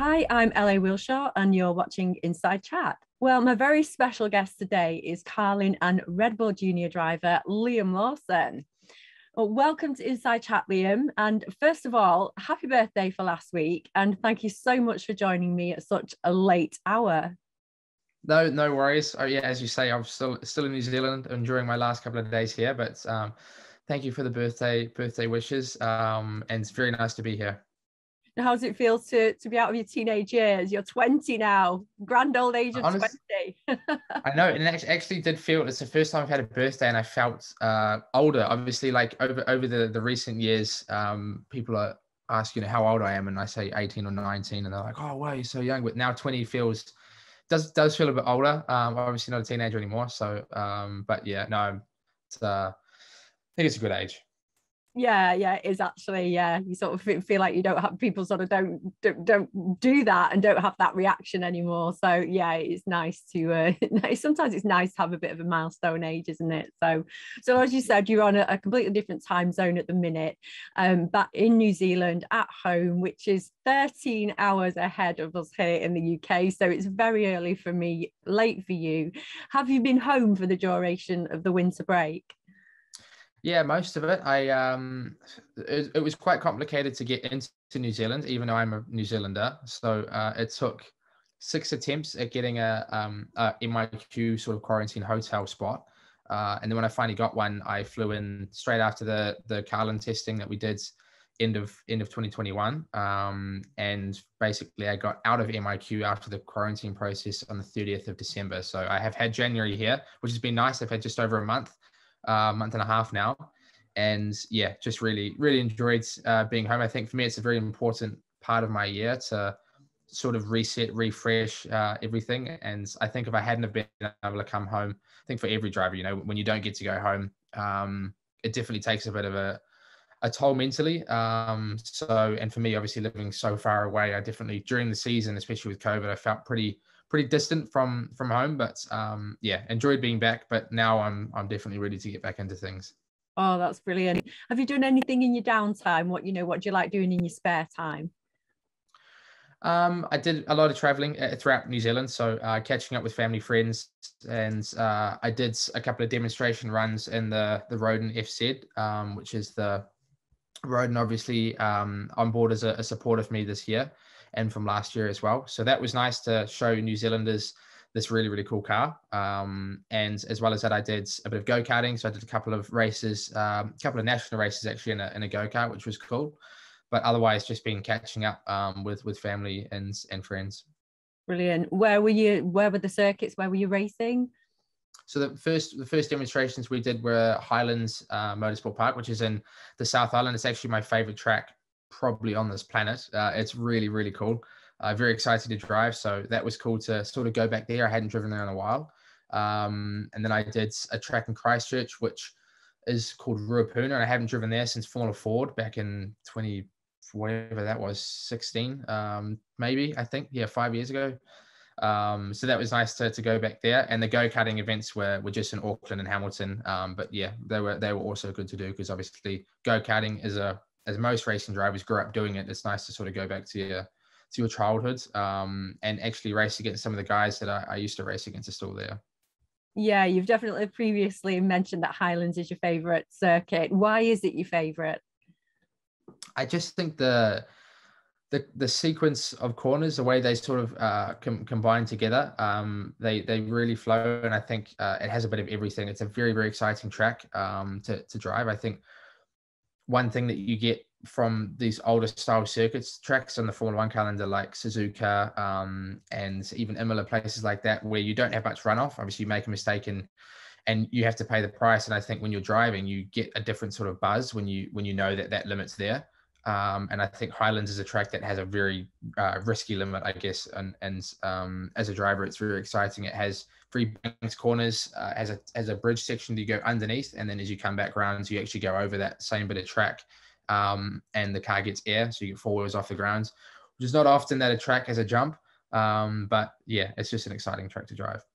Hi, I'm LA Wilshaw, and you're watching Inside Chat. Well, my very special guest today is Carlin and Red Bull Junior driver Liam Lawson. Well, welcome to Inside Chat, Liam. And first of all, happy birthday for last week. And thank you so much for joining me at such a late hour. No worries. Oh yeah, as you say, I'm still in New Zealand, enjoying my last couple of days here. But thank you for the birthday wishes. And it's very nice to be here. How does it feel to be out of your teenage years? You're 20 now, grand old age of Honest, 20. I know, and it actually did feel it's the first time I've had a birthday, and I felt older. Obviously, like over the recent years, people are asking how old I am, and I say 18 or 19, and they're like, "Oh, wow, you're so young." But now 20 does feel a bit older. Obviously not a teenager anymore. So, but yeah, no, I think it's a good age. Yeah, it is actually. Yeah, you sort of feel like you don't have people sort of don't do that and don't have that reaction anymore. So yeah, it's nice to. Sometimes it's nice to have a bit of a milestone age, isn't it? So as you said, you're on a completely different time zone at the minute, back in New Zealand at home, which is 13 hours ahead of us here in the UK. So it's very early for me, late for you. Have you been home for the duration of the winter break? Yeah, most of it. It was quite complicated to get into New Zealand, even though I'm a New Zealander. So it took 6 attempts at getting a MIQ sort of quarantine hotel spot. And then when I finally got one, I flew in straight after the Carlin testing that we did end of 2021. And basically I got out of MIQ after the quarantine process on the 30th of December. So I have had January here, which has been nice. I've had just over a month and a half now. And yeah, just really enjoyed being home. I think for me, it's a very important part of my year to sort of reset, refresh everything. And I think if I hadn't have been able to come home, I think for every driver, when you don't get to go home, it definitely takes a bit of a toll mentally. And for me, obviously living so far away, I definitely during the season, especially with COVID, I felt pretty distant from home. But yeah, enjoyed being back. But now I'm definitely ready to get back into things. Oh, that's brilliant. Have you done anything in your downtime? What do you like doing in your spare time? I did a lot of traveling throughout New Zealand, so catching up with family, friends, and I did a couple of demonstration runs in the Roden FZ, which is the Roden obviously on board as a support of me this year and from last year as well. So that was nice to show New Zealanders this really cool car. And as well as that, I did a bit of go-karting. So I did a couple of races, a couple of national races actually in a go-kart, which was cool. But otherwise, just been catching up with family and friends. Brilliant. Where were you? Where were the circuits? Where were you racing? So the first demonstrations we did were Highlands Motorsport Park, which is in the South Island. It's actually my favorite track probably on this planet. It's really cool. Very excited to drive. So that was cool to sort of go back there. I hadn't driven there in a while. And then I did a track in Christchurch, which is called Ruapuna, and I haven't driven there since Formula Ford back in 20 whatever that was, 16, maybe, I think. Yeah, 5 years ago. So that was nice to go back there. And the go-karting events were just in Auckland and Hamilton. But yeah, they were also good to do because obviously go-karting as most racing drivers grew up doing it, it's nice to sort of go back to your childhood and actually race against some of the guys that I used to race against are still there. Yeah, you've definitely previously mentioned that Highlands is your favorite circuit. Why is it your favorite? I just think the sequence of corners, the way they sort of combine together, they really flow, and I think it has a bit of everything. It's a very exciting track to drive. I think one thing that you get from these older style circuits, tracks on the Formula One calendar like Suzuka and even Imola, places like that, where you don't have much runoff. Obviously, you make a mistake and you have to pay the price. And I think when you're driving, you get a different sort of buzz when you know that limit's there. And I think Highlands is a track that has a very risky limit, I guess. And as a driver, it's very exciting. It has three banked corners, has a bridge section that you go underneath, and then as you come back around, you actually go over that same bit of track, and the car gets air, so you get four wheels off the ground, which is not often that a track has a jump. But yeah, it's just an exciting track to drive.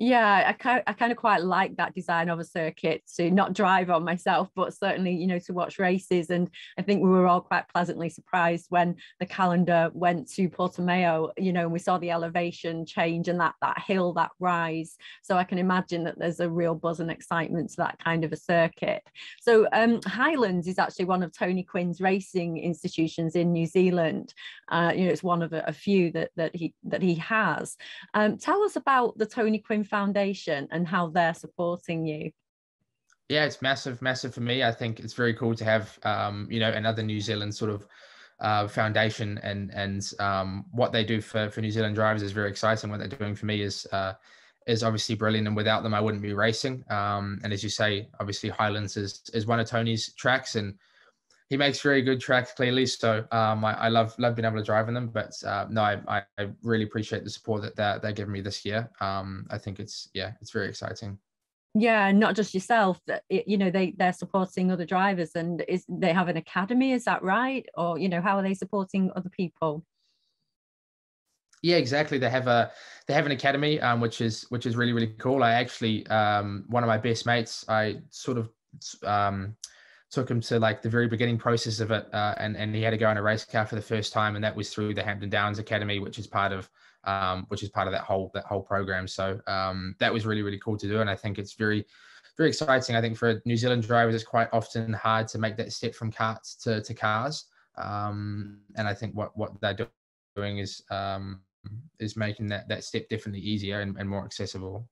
Yeah, I kind of quite like that design of a circuit, to not drive on myself, but certainly, to watch races. And I think we were all quite pleasantly surprised when the calendar went to Portimao, and we saw the elevation change and that hill, that rise. So I can imagine that there's a real buzz and excitement to that kind of a circuit. So Highlands is actually one of Tony Quinn's racing institutions in New Zealand. It's one of a few that he has. Tell us about the Tony Quinn Foundation and how they're supporting you. Yeah, it's massive for me. I think it's very cool to have, another New Zealand sort of foundation, and what they do for New Zealand drivers is very exciting. What they're doing for me is obviously brilliant, and without them, I wouldn't be racing. And as you say, obviously Highlands is one of Tony's tracks, and he makes very good tracks clearly. So I love being able to drive in them. But no, I really appreciate the support that they're giving me this year. I think it's very exciting. Yeah, and not just yourself, that they're supporting other drivers, and they have an academy, is that right? Or how are they supporting other people? Yeah, exactly. They have an academy, which is really, really cool. I actually, one of my best mates, I sort of took him to like the very beginning process of it, and he had to go in a race car for the first time, and that was through the Hampton Downs Academy, which is part of that whole program. So that was really, really cool to do, and I think it's very, very exciting. I think for New Zealand drivers, it's quite often hard to make that step from karts to cars, and I think what they're doing is making that step definitely easier and more accessible.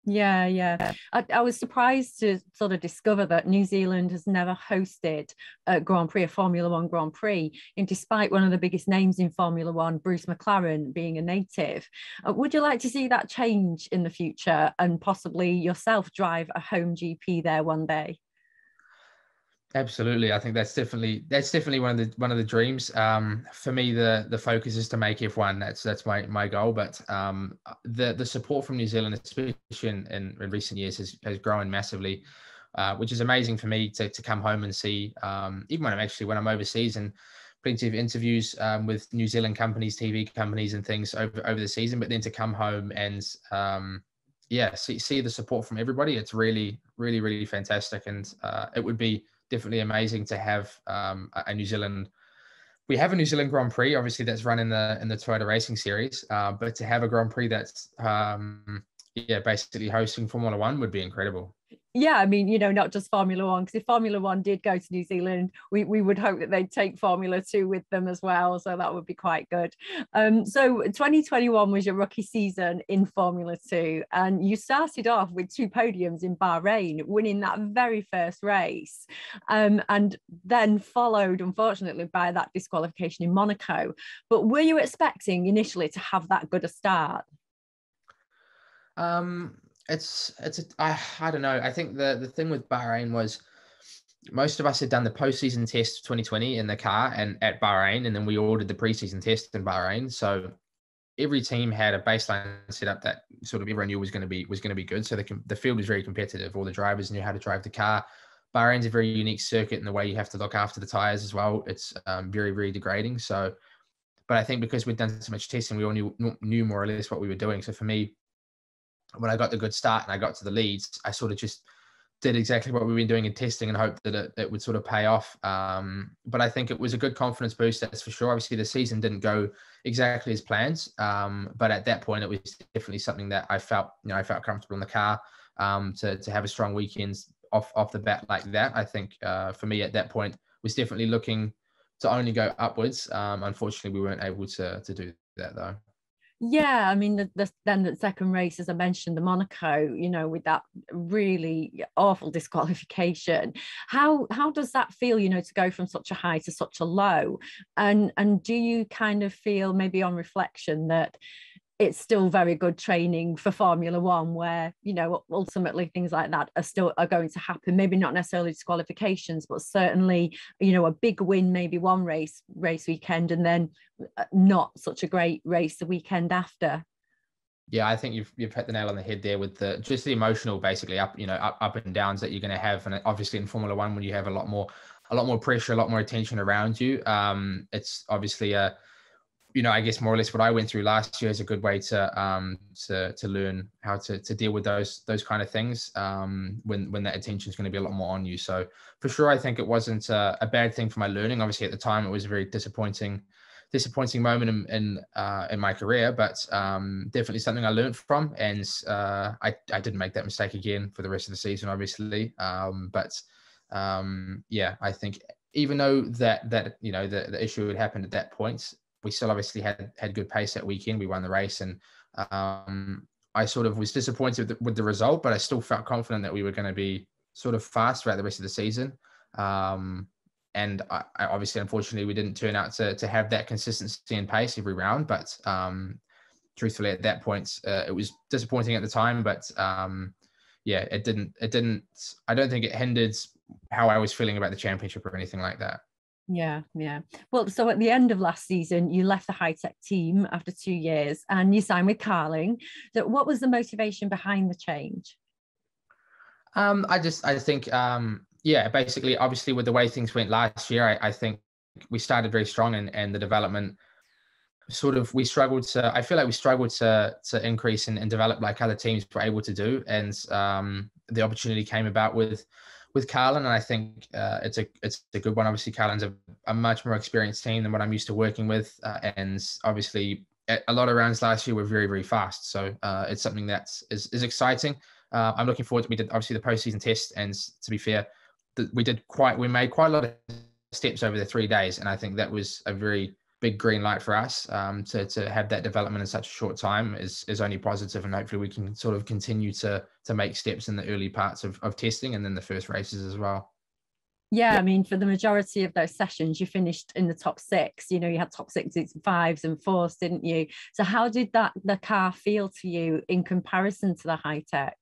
Yeah. I was surprised to sort of discover that New Zealand has never hosted a Grand Prix, a Formula One Grand Prix, and despite one of the biggest names in Formula One, Bruce McLaren, being a native. Would you like to see that change in the future and possibly yourself drive a home GP there one day? Absolutely, I think that's definitely one of the dreams. For me, the focus is to make F1. That's my goal. But the support from New Zealand, especially in recent years, has grown massively, which is amazing for me to come home and see. Even when I'm overseas, and plenty of interviews with New Zealand companies, TV companies, and things over the season. But then to come home and see the support from everybody, it's really, really, really fantastic, and it would be definitely amazing to have a New Zealand. We have a New Zealand Grand Prix, obviously that's run in the Toyota Racing Series, but to have a Grand Prix that's basically hosting Formula One would be incredible. Yeah, I mean, not just Formula One, because if Formula One did go to New Zealand, we would hope that they'd take Formula Two with them as well. So that would be quite good. So 2021 was your rookie season in Formula Two, and you started off with 2 podiums in Bahrain, winning that very first race, and then followed, unfortunately, by that disqualification in Monaco. But were you expecting initially to have that good a start? I don't know. I think the thing with Bahrain was most of us had done the postseason test 2020 in the car and at Bahrain, and then we ordered the preseason test in Bahrain. So every team had a baseline set up that sort of everyone knew was going to be good. So the field was very competitive. All the drivers knew how to drive the car. Bahrain's a very unique circuit in the way you have to look after the tires as well. It's very, very degrading. So, but I think because we'd done so much testing, we all knew more or less what we were doing. So for me, when I got the good start and I got to the leads, I sort of just did exactly what we've been doing in testing and hoped that it would sort of pay off. But I think it was a good confidence boost, that's for sure. Obviously, the season didn't go exactly as planned. But at that point, it was definitely something that I felt comfortable in the car to have a strong weekend off the bat like that. I think for me at that point was definitely looking to only go upwards. Unfortunately, we weren't able to do that though. Yeah, I mean, then the second race, as I mentioned, the Monaco, with that really awful disqualification. How does that feel, to go from such a high to such a low? And do you kind of feel, maybe on reflection, that it's still very good training for Formula One, where ultimately things like that are going to happen? Maybe not necessarily disqualifications, but certainly a big win, maybe one race weekend, and then not such a great race the weekend after. Yeah, I think you've hit the nail on the head there with the emotional, basically up and downs that you're going to have, and obviously in Formula One when you have a lot more pressure, a lot more attention around you. It's obviously I guess more or less what I went through last year is a good way to learn how to deal with those kind of things when that attention is going to be a lot more on you. So for sure, I think it wasn't a bad thing for my learning. Obviously, at the time, it was a very disappointing moment in my career, but definitely something I learned from, and I didn't make that mistake again for the rest of the season, obviously. Yeah, I think even though that the issue had happened at that point, we still obviously had good pace that weekend. We won the race, and I sort of was disappointed with the result, but I still felt confident that we were going to be sort of fast throughout the rest of the season. And I obviously, unfortunately, we didn't turn out to have that consistency and pace every round. But truthfully, at that point, it was disappointing at the time. But yeah, it didn't. I don't think it hindered how I was feeling about the championship or anything like that. Yeah. Well, so at the end of last season, you left the Hi-Tec team after 2 years and you signed with Carling. So what was the motivation behind the change? I think, basically, obviously, with the way things went last year, I think we started very strong, and the development we struggled to increase and develop like other teams were able to do. And the opportunity came about with Carlin, and I think it's a good one. Obviously, Carlin's a much more experienced team than what I'm used to working with, and obviously a lot of rounds last year were very, very fast. So it's something that is exciting. I'm looking forward to. We did obviously the postseason test, and to be fair, we made quite a lot of steps over the 3 days, and I think that was a very big green light for us. To have that development in such a short time is only positive, and hopefully we can sort of continue to make steps in the early parts of testing and then the first races as well. Yeah, I mean, for the majority of those sessions, you finished in the top 6. You had top 6s, 5s and 4s, didn't you? So how did the car feel to you in comparison to the Hi-Tec?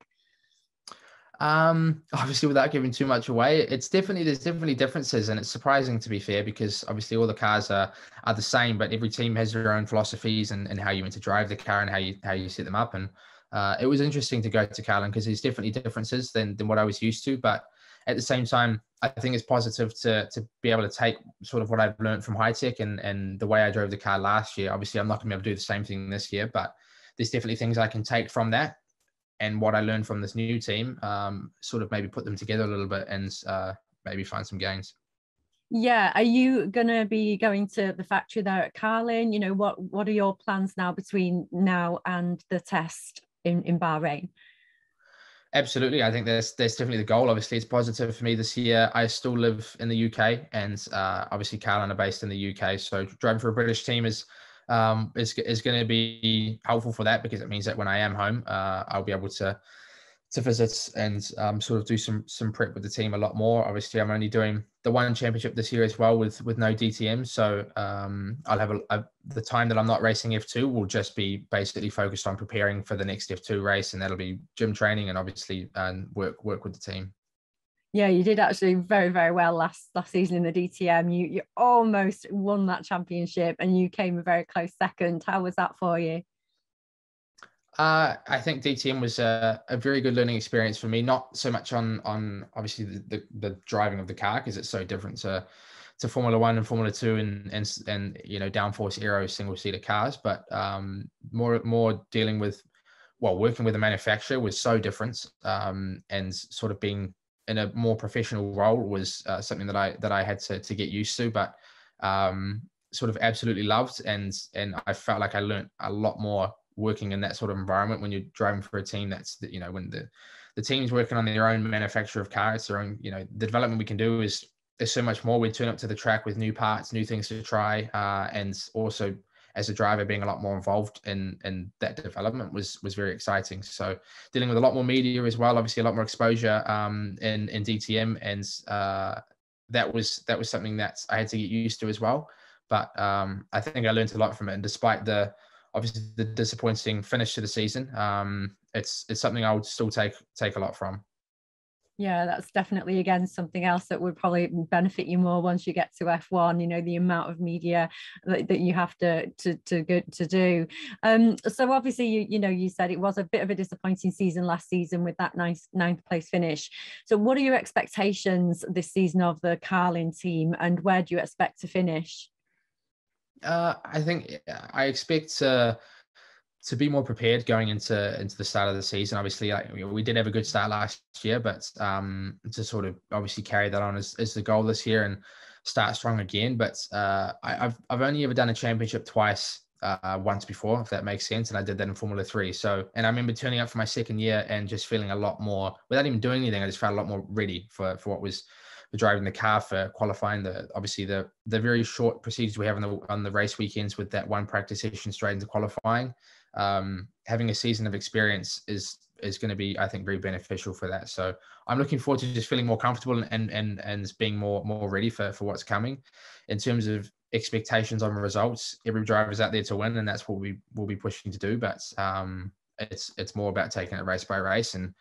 Obviously, without giving too much away, there's definitely differences, and it's surprising, to be fair, because obviously all the cars are the same, but every team has their own philosophies and how you want to drive the car and how you set them up. And it was interesting to go to Carlin because there's definitely differences than what I was used to, but at the same time, I think it's positive to be able to take sort of what I've learned from Hi-Tec and the way I drove the car last year. Obviously, I'm not going to be able to do the same thing this year, but there's definitely things I can take from that and what I learned from this new team, sort of maybe put them together a little bit and maybe find some gains. Yeah. Are you going to be going to the factory there at Carlin? What are your plans now between now and the test in Bahrain? Absolutely. I think that's definitely the goal. Obviously, it's positive for me this year. I still live in the UK, and obviously Carlin are based in the UK. So driving for a British team is going to be helpful for that, because it means that when I am home, I'll be able to visit and sort of do some prep with the team a lot more. Obviously, I'm only doing the one championship this year as well with no DTM, so I'll have the time that I'm not racing F2 will just be basically focused on preparing for the next F2 race, and that'll be gym training and obviously work with the team. Yeah, you did actually very, very well last season in the DTM. You almost won that championship, and you came a very close second. How was that for you? I think DTM was a very good learning experience for me. Not so much on obviously the driving of the car, because it's so different to Formula One and Formula Two and downforce aero single seater cars, but more dealing with working with a manufacturer was so different, and sort of being in a more professional role was something that I had to get used to, but sort of absolutely loved, and I felt like I learned a lot more working in that sort of environment when you're driving for a team that's when the team's working on their own manufacture of cars, their own, the development we can do is so much more. We turn up to the track with new parts, new things to try, and also as a driver being a lot more involved in that development was very exciting. So dealing with a lot more media as well, obviously a lot more exposure in DTM, and that was something that I had to get used to as well. But I think I learned a lot from it, and despite obviously the disappointing finish to the season, it's something I would still take a lot from. Yeah, that's definitely, again, something else that would probably benefit you more once you get to F1, the amount of media that you have to do. So obviously, you said it was a bit of a disappointing season last season with that ninth place finish. So what are your expectations this season of the Carlin team, and where do you expect to finish? I think I expect to be more prepared going into the start of the season. Obviously, we did have a good start last year, but to sort of obviously carry that on is the goal this year and start strong again. But I've only ever done a championship twice, once before, if that makes sense, and I did that in Formula 3. So, and I remember turning up for my second year and just feeling a lot more, without even doing anything, I just felt a lot more ready for what was for driving the car, for qualifying, obviously the very short procedures we have on the race weekends with that one practice session straight into qualifying. Having a season of experience is going to be, I think, very beneficial for that. So I'm looking forward to just feeling more comfortable and being more ready for what's coming. In terms of expectations on results, every driver's out there to win, and that's what we will be pushing to do. But it's more about taking it race by race, and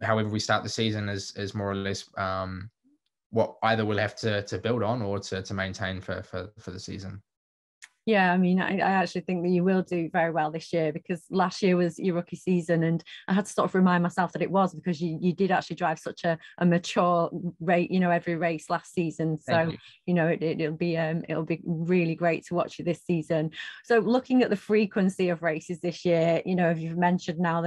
however we start the season is more or less what either we'll have to build on or to maintain for the season. Yeah, I mean, I actually think that you will do very well this year, because last year was your rookie season, and I had to sort of remind myself that it was, because you did actually drive such a mature rate, every race last season. So, it'll be really great to watch you this season. So looking at the frequency of races this year, as you've mentioned now,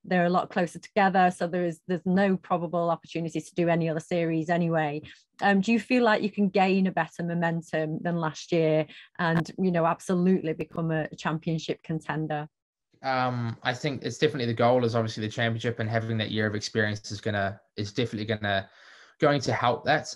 they're a lot closer together. So there's no probable opportunity to do any other series anyway. Do you feel like you can gain a better momentum than last year and, absolutely become a championship contender? I think it's definitely the goal is obviously the championship, and having that year of experience is definitely going to help that.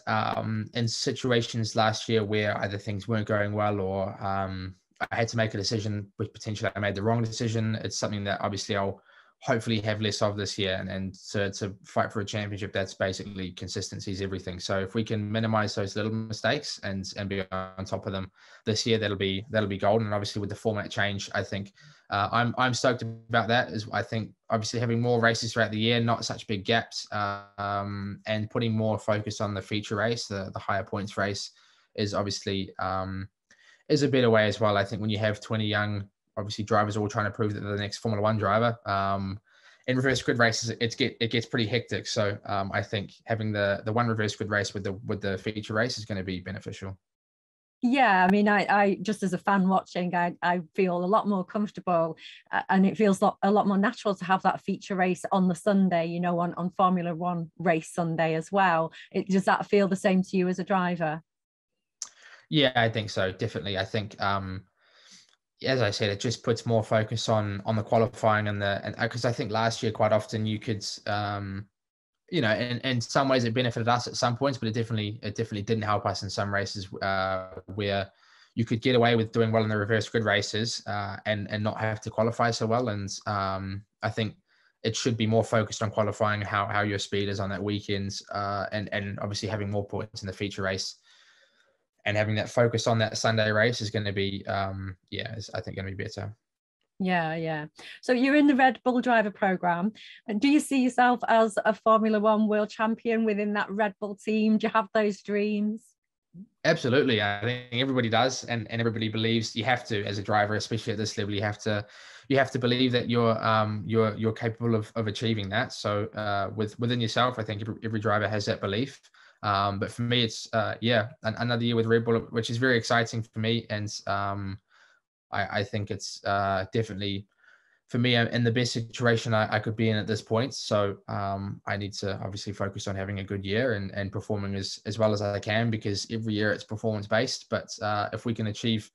In situations last year where either things weren't going well or I had to make a decision, which potentially I made the wrong decision, it's something that obviously I'll hopefully have less of this year, and to fight for a championship, that's basically consistency is everything. So if we can minimize those little mistakes and be on top of them this year, that'll be golden. And obviously with the format change, I think I'm stoked about that. Is I think obviously having more races throughout the year, not such big gaps, and putting more focus on the feature race, the higher points race, is obviously is a better way as well. I think when you have 20 young, obviously drivers all trying to prove that they're the next Formula One driver. In reverse grid races, it gets pretty hectic. So I think having the one reverse grid race with the feature race is going to be beneficial. Yeah, I mean, I just as a fan watching, I feel a lot more comfortable, and it feels a lot more natural to have that feature race on the Sunday, on Formula One race Sunday as well. Does that feel the same to you as a driver? Yeah, I think so. Definitely. I think, as I said, it just puts more focus on the qualifying and because I think last year quite often you could, in some ways it benefited us at some points, but it definitely didn't help us in some races where you could get away with doing well in the reverse grid races and not have to qualify so well. And I think it should be more focused on qualifying how your speed is on that weekend, and obviously having more points in the feature race and having that focus on that Sunday race is going to be, I think going to be better. Yeah. So you're in the Red Bull driver program. And do you see yourself as a Formula One world champion within that Red Bull team? Do you have those dreams? Absolutely. I think everybody does. And everybody believes you have to, as a driver, especially at this level, you have to believe that you're capable of achieving that. So within yourself, I think every driver has that belief. But for me, it's another year with Red Bull, which is very exciting for me. And I think it's definitely, for me, I'm in the best situation I could be in at this point. So I need to obviously focus on having a good year and performing as well as I can, because every year it's performance based. But if we can achieve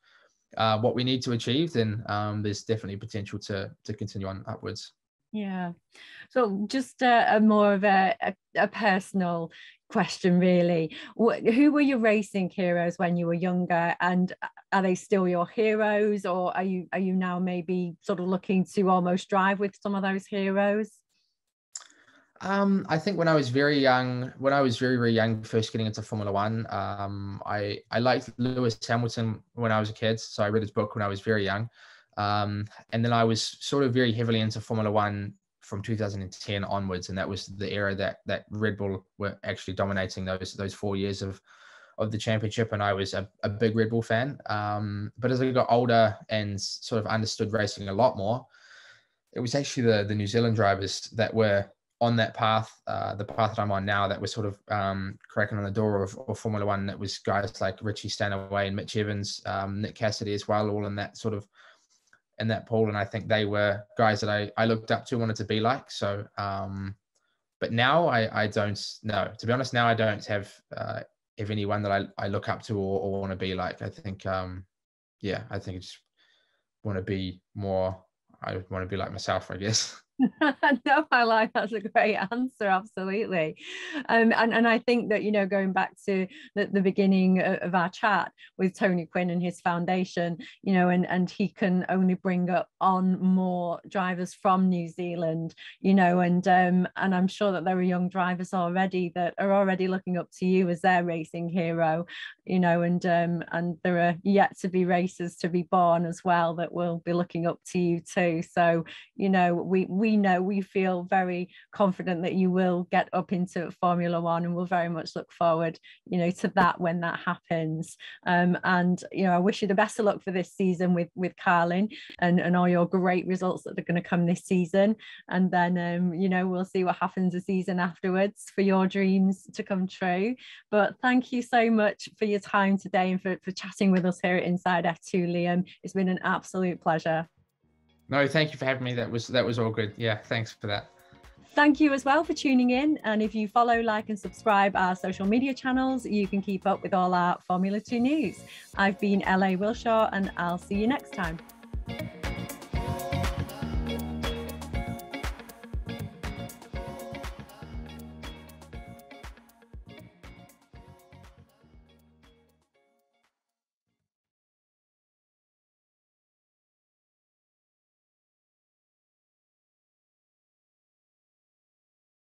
what we need to achieve, then there's definitely potential to continue on upwards. Yeah. So just a more of a personal question, really. Who were your racing heroes when you were younger, and are they still your heroes, or are you now maybe sort of looking to almost drive with some of those heroes? I think when I was very young, very young, first getting into Formula One, I liked Lewis Hamilton when I was a kid. So I read his book when I was very young. And then I was sort of very heavily into Formula One from 2010 onwards. And that was the era that Red Bull were actually dominating those 4 years of the championship. And I was a big Red Bull fan. But as I got older and sort of understood racing a lot more, it was actually the New Zealand drivers that were on that path, the path that I'm on now, that was sort of cracking on the door of Formula One. That was guys like Richie Stanaway and Mitch Evans, Nick Cassidy as well, all in that sort of, in that pool. And I think they were guys that I looked up to, wanted to be like. So, but now I don't know. To be honest, now I don't have anyone that I look up to or want to be like. I think, yeah, I think I just want to be more, I want to be like myself, I guess. No, I like, that's a great answer, absolutely. And I think that, you know, going back to the beginning of our chat with Tony Quinn and his foundation, you know, and he can only bring up on more drivers from New Zealand, you know, and I'm sure that there are young drivers already that are already looking up to you as their racing hero, you know, and there are yet to be racers to be born as well that will be looking up to you too. So, you know, we feel very confident that you will get up into Formula One, and we'll very much look forward, you know, to that when that happens. And, you know, I wish you the best of luck for this season with Carlin and all your great results that are going to come this season. And then, you know, we'll see what happens the season afterwards for your dreams to come true. But thank you so much for your time today and for chatting with us here at Inside F2, Liam. It's been an absolute pleasure. No, thank you for having me. That was all good. Yeah, thanks for that. Thank you as well for tuning in. And if you follow, like, and subscribe our social media channels, you can keep up with all our Formula 2 news. I've been LA Wilshaw, and I'll see you next time.